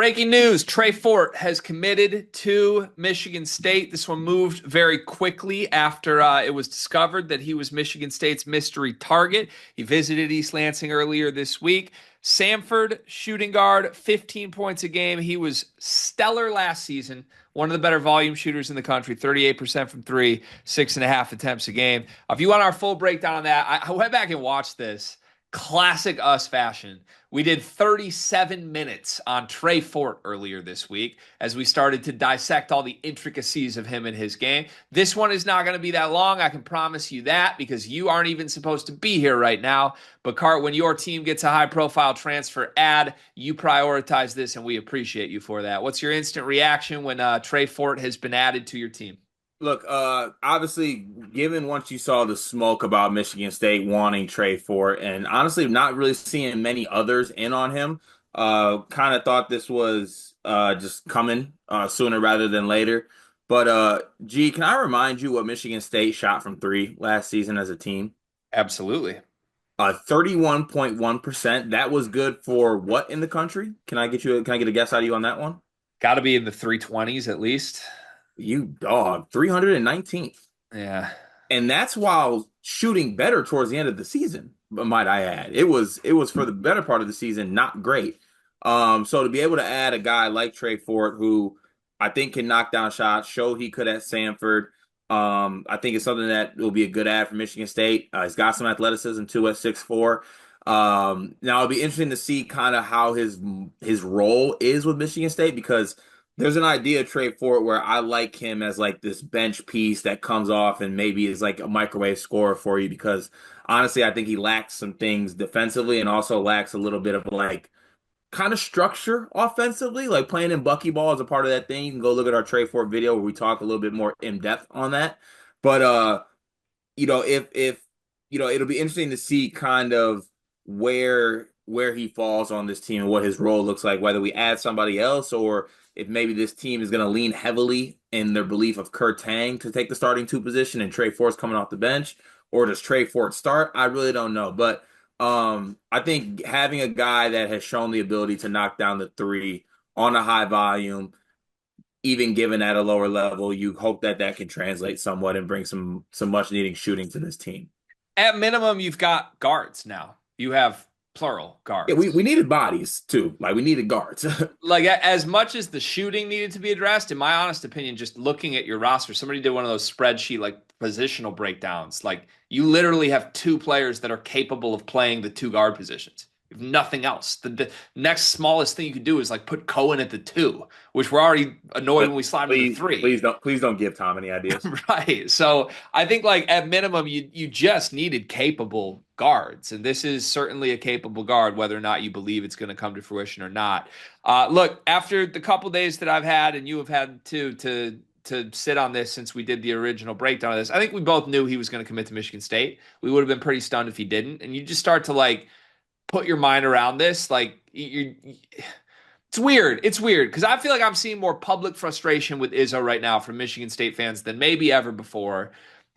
Breaking news, Trey Fort has committed to Michigan State. This one moved very quickly after it was discovered that he was Michigan State's mystery target. He visited East Lansing earlier this week. Samford, shooting guard, 15 points a game. He was stellar last season, one of the better volume shooters in the country, 38% from three, 6.5 attempts a game. If you want our full breakdown on that, I went back and watched this. Classic us fashion. We did 37 minutes on Trey Fort earlier this week as we started to dissect all the intricacies of him and his game. This one is not going to be that long. I can promise you that because you aren't even supposed to be here right now. But Cart, when your team gets a high-profile transfer ad, you prioritize this, and we appreciate you for that. What's your instant reaction when Trey Fort has been added to your team? Look, obviously, given once you saw the smoke about Michigan State wanting Trey Fort, and honestly, not really seeing many others in on him, kind of thought this was just coming sooner rather than later. But G, can I remind you what Michigan State shot from three last season as a team? Absolutely. 31.1%. That was good for what in the country? Can I get a guess out of you on that one? Got to be in the 320s at least. You dog, 319th. Yeah. And that's while shooting better towards the end of the season, might I add. It was for the better part of the season, not great. So to be able to add a guy like Trey Fort, who I think can knock down shots, showed he could at Samford. I think it's something that will be a good add for Michigan State. He's got some athleticism too at 6'4". Now it'll be interesting to see kind of how his role is with Michigan State because there's an idea of Trey Fort where I like him as like this bench piece that comes off and maybe is like a microwave scorer for you because honestly, I think he lacks some things defensively and also lacks a little bit of like kind of structure offensively, like playing in Bucky ball is a part of that thing. You can go look at our Trey Fort video where we talk a little bit more in depth on that. But if it'll be interesting to see kind of where he falls on this team and what his role looks like, whether we add somebody else or if maybe this team is going to lean heavily in their belief of Kurt Tang to take the starting two position and Trey Fort's coming off the bench, or does Trey Fort start? I really don't know. But I think having a guy that has shown the ability to knock down the three on a high volume, even given at a lower level, you hope that that can translate somewhat and bring some much needed shooting to this team. At minimum, you've got guards now. You have plural Yeah, guards. we needed bodies too. Like we needed guards. Like as much as the shooting needed to be addressed, in my honest opinion, just looking at your roster, somebody did one of those spreadsheet like positional breakdowns. Like you literally have two players that are capable of playing the two guard positions. You have nothing else. The next smallest thing you could do is like put Cohen at the two, which we're already annoyed when we slide him to the three. Please don't give Tom any ideas. Right. So I think like at minimum, you just needed capable guards. And this is certainly a capable guard, whether or not you believe it's going to come to fruition or not. Look, after the couple days that I've had, and you have had too, to sit on this since we did the original breakdown of this, I think we both knew he was going to commit to Michigan State. We would have been pretty stunned if he didn't. And you just start to like put your mind around this. Like it's weird. It's weird because I feel like I'm seeing more public frustration with Izzo right now from Michigan State fans than maybe ever before.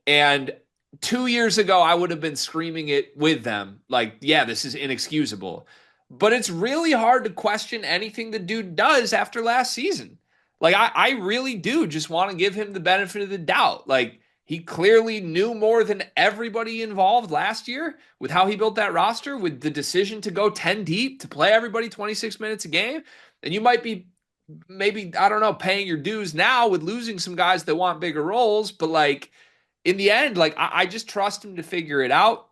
And 2 years ago, I would have been screaming it with them. Like, yeah, this is inexcusable. But it's really hard to question anything the dude does after last season. Like, I really do just want to give him the benefit of the doubt. Like, he clearly knew more than everybody involved last year with how he built that roster, with the decision to go 10 deep, to play everybody 26 minutes a game. And you might be maybe, I don't know, paying your dues now with losing some guys that want bigger roles. But like in the end, like I just trust him to figure it out.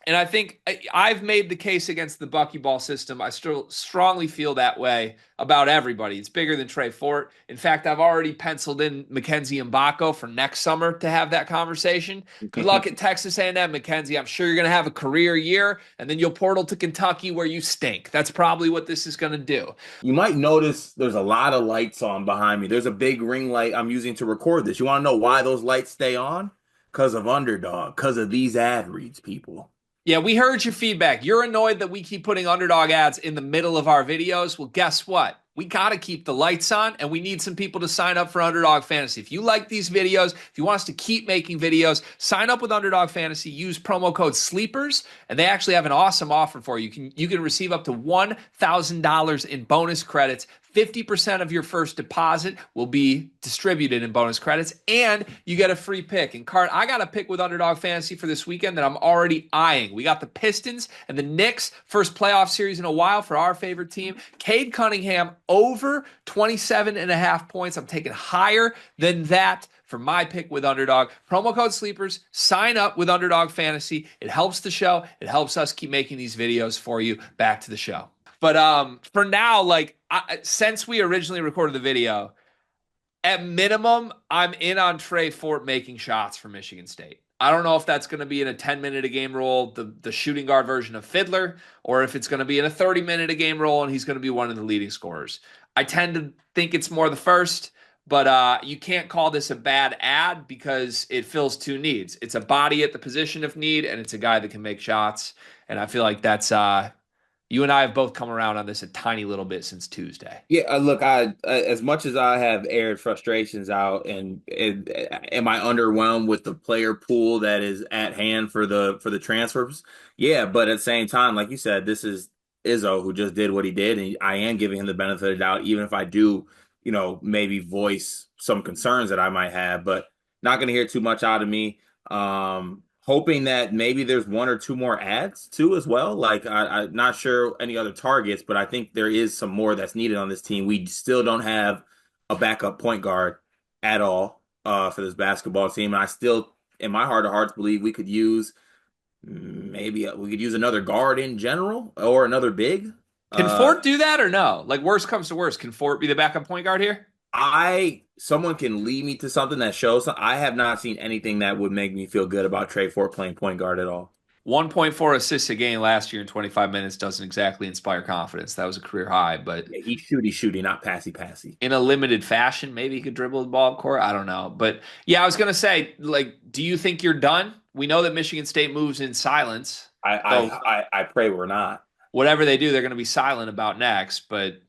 And I think I've made the case against the buckyball system. I still strongly feel that way about everybody. It's bigger than Trey Fort. In fact, I've already penciled in Mackenzie Mbako for next summer to have that conversation. Good luck at Texas A&M, Mackenzie. I'm sure you're going to have a career year, and then you'll portal to Kentucky where you stink. That's probably what this is going to do. You might notice there's a lot of lights on behind me. There's a big ring light I'm using to record this. You want to know why those lights stay on? Because of Underdog, because of these ad reads, people. Yeah, we heard your feedback. You're annoyed that we keep putting Underdog ads in the middle of our videos. Well, guess what? We got to keep the lights on, and we need some people to sign up for Underdog Fantasy. If you like these videos, if you want us to keep making videos, sign up with Underdog Fantasy. Use promo code SLEEPERS, and they actually have an awesome offer for you. You can receive up to $1,000 in bonus credits 50% of your first deposit will be distributed in bonus credits, and you get a free pick. And Cart, I got a pick with Underdog Fantasy for this weekend that I'm already eyeing. We got the Pistons and the Knicks, first playoff series in a while for our favorite team. Cade Cunningham over 27.5 points. I'm taking higher than that for my pick with Underdog. Promo code Sleepers. Sign up with Underdog Fantasy. It helps the show. It helps us keep making these videos for you. Back to the show. But for now, since we originally recorded the video, at minimum, I'm in on Trey Fort making shots for Michigan State. I don't know if that's going to be in a 10-minute a game role, the shooting guard version of Fiddler, or if it's going to be in a 30-minute a game role and he's going to be one of the leading scorers. I tend to think it's more the first, but you can't call this a bad ad because it fills two needs. It's a body at the position of need, and it's a guy that can make shots. And I feel like that's you and I have both come around on this a tiny little bit since Tuesday. Yeah, look, I as much as I have aired frustrations out, and am I underwhelmed with the player pool that is at hand for the transfers? Yeah, but at the same time, like you said, this is Izzo who just did what he did, and I am giving him the benefit of the doubt, even if I do, maybe voice some concerns that I might have, but not going to hear too much out of me. Hoping that maybe there's one or two more ads too as well. Like I'm not sure any other targets, but I think there is some more that's needed on this team. We still don't have a backup point guard at all for this basketball team. And I still, in my heart of hearts, believe we could use another guard in general or another big. Can Fort do that or no? Like worst comes to worst, can Fort be the backup point guard here? Someone can lead me to something that shows. I have not seen anything that would make me feel good about Trey Fort playing point guard at all. 1.4 assists a game last year in 25 minutes doesn't exactly inspire confidence. That was a career high, but Yeah, he's shooty, not passy. in a limited fashion, maybe he could dribble the ball up court. I don't know. But yeah, I was going to say, do you think you're done? We know that Michigan State moves in silence. So I pray we're not. whatever they do, they're going to be silent about next. But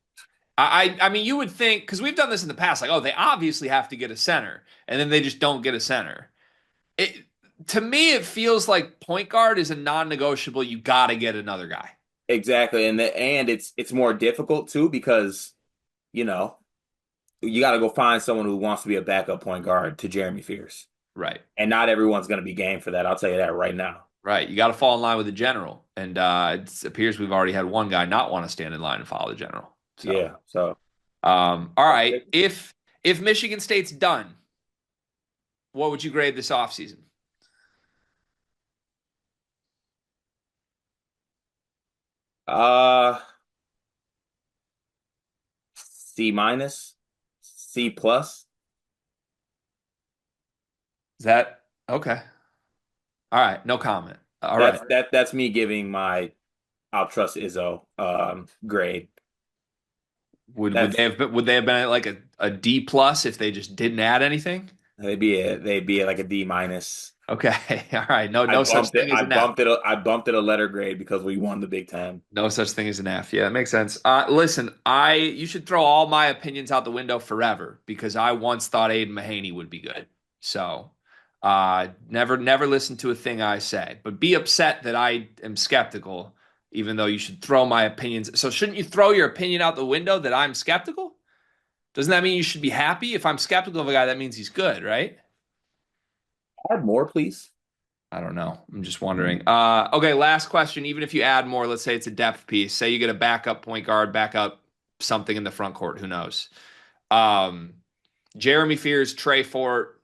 I mean, you would think, because we've done this in the past, like, oh, they obviously have to get a center, and then they just don't get a center. It To me, it feels like point guard is a non-negotiable. You got to get another guy. Exactly, and it's more difficult too because you know you got to go find someone who wants to be a backup point guard to Jeremy Fierce, Right. and not everyone's going to be game for that. I'll tell you that right now. Right. You got to fall in line with the general. And it appears we've already had one guy not want to stand in line and follow the general. So, Yeah. So, all right. If Michigan State's done, what would you grade this offseason? uh, C minus, C plus. Is that okay? All right. No comment. All right. That's me giving my I'll trust Izzo grade. Would they have been at like a D plus if they just didn't add anything? They'd be like a D minus. Okay. All right. No, I no such bumped it. thing as I an F. bumped it. I bumped it a letter grade because we won the Big Ten. No such thing as an F. Yeah, that makes sense. Listen, you should throw all my opinions out the window forever because I once thought Aiden Mahaney would be good. So, never listen to a thing I say, but be upset that I am skeptical, even though you should throw my opinions. So, shouldn't you throw your opinion out the window that I'm skeptical? Doesn't that mean you should be happy? If I'm skeptical of a guy, that means he's good, right? Add more, please. I don't know. I'm just wondering. Okay, last question. Even if you add more, let's say it's a depth piece. Say you get a backup point guard, backup something in the front court. Who knows? Um, Jeremy Fears, Trey Fort,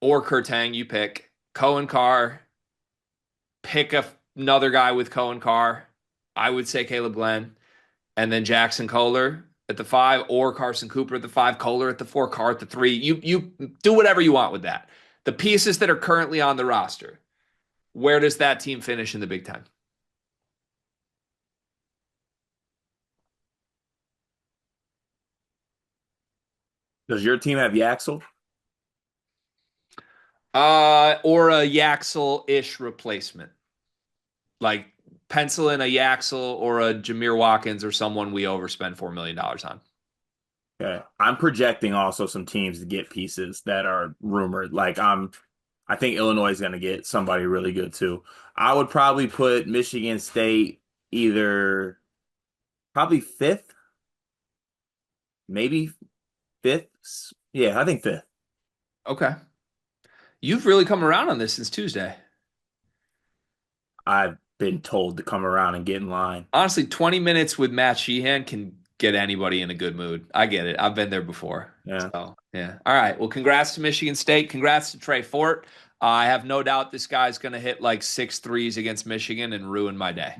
or Kurtang, you pick. Cohen Carr, pick another guy with Cohen Carr. I would say Caleb Glenn. And then Jackson Kohler at the 5, or Carson Cooper at the 5, Kohler at the 4, Carr at the 3. You do whatever you want with that. The pieces that are currently on the roster, where does that team finish in the Big Ten? Does your team have Yaxel? Or a Yaxel-ish replacement. Like pencil in a Yaxel or a Jameer Watkins or someone we overspend $4 million on. Okay. I'm projecting also some teams to get pieces that are rumored. I think Illinois is going to get somebody really good too. I would probably put Michigan State either probably fifth maybe fifth. Yeah, I think fifth. Okay. You've really come around on this since Tuesday. I've been told to come around and get in line. Honestly, 20 minutes with Matt Sheehan can get anybody in a good mood. I get it. I've been there before. Yeah. So, yeah. All right. Well, congrats to Michigan State. Congrats to Trey Fort. I have no doubt this guy's going to hit like 6 threes against Michigan and ruin my day.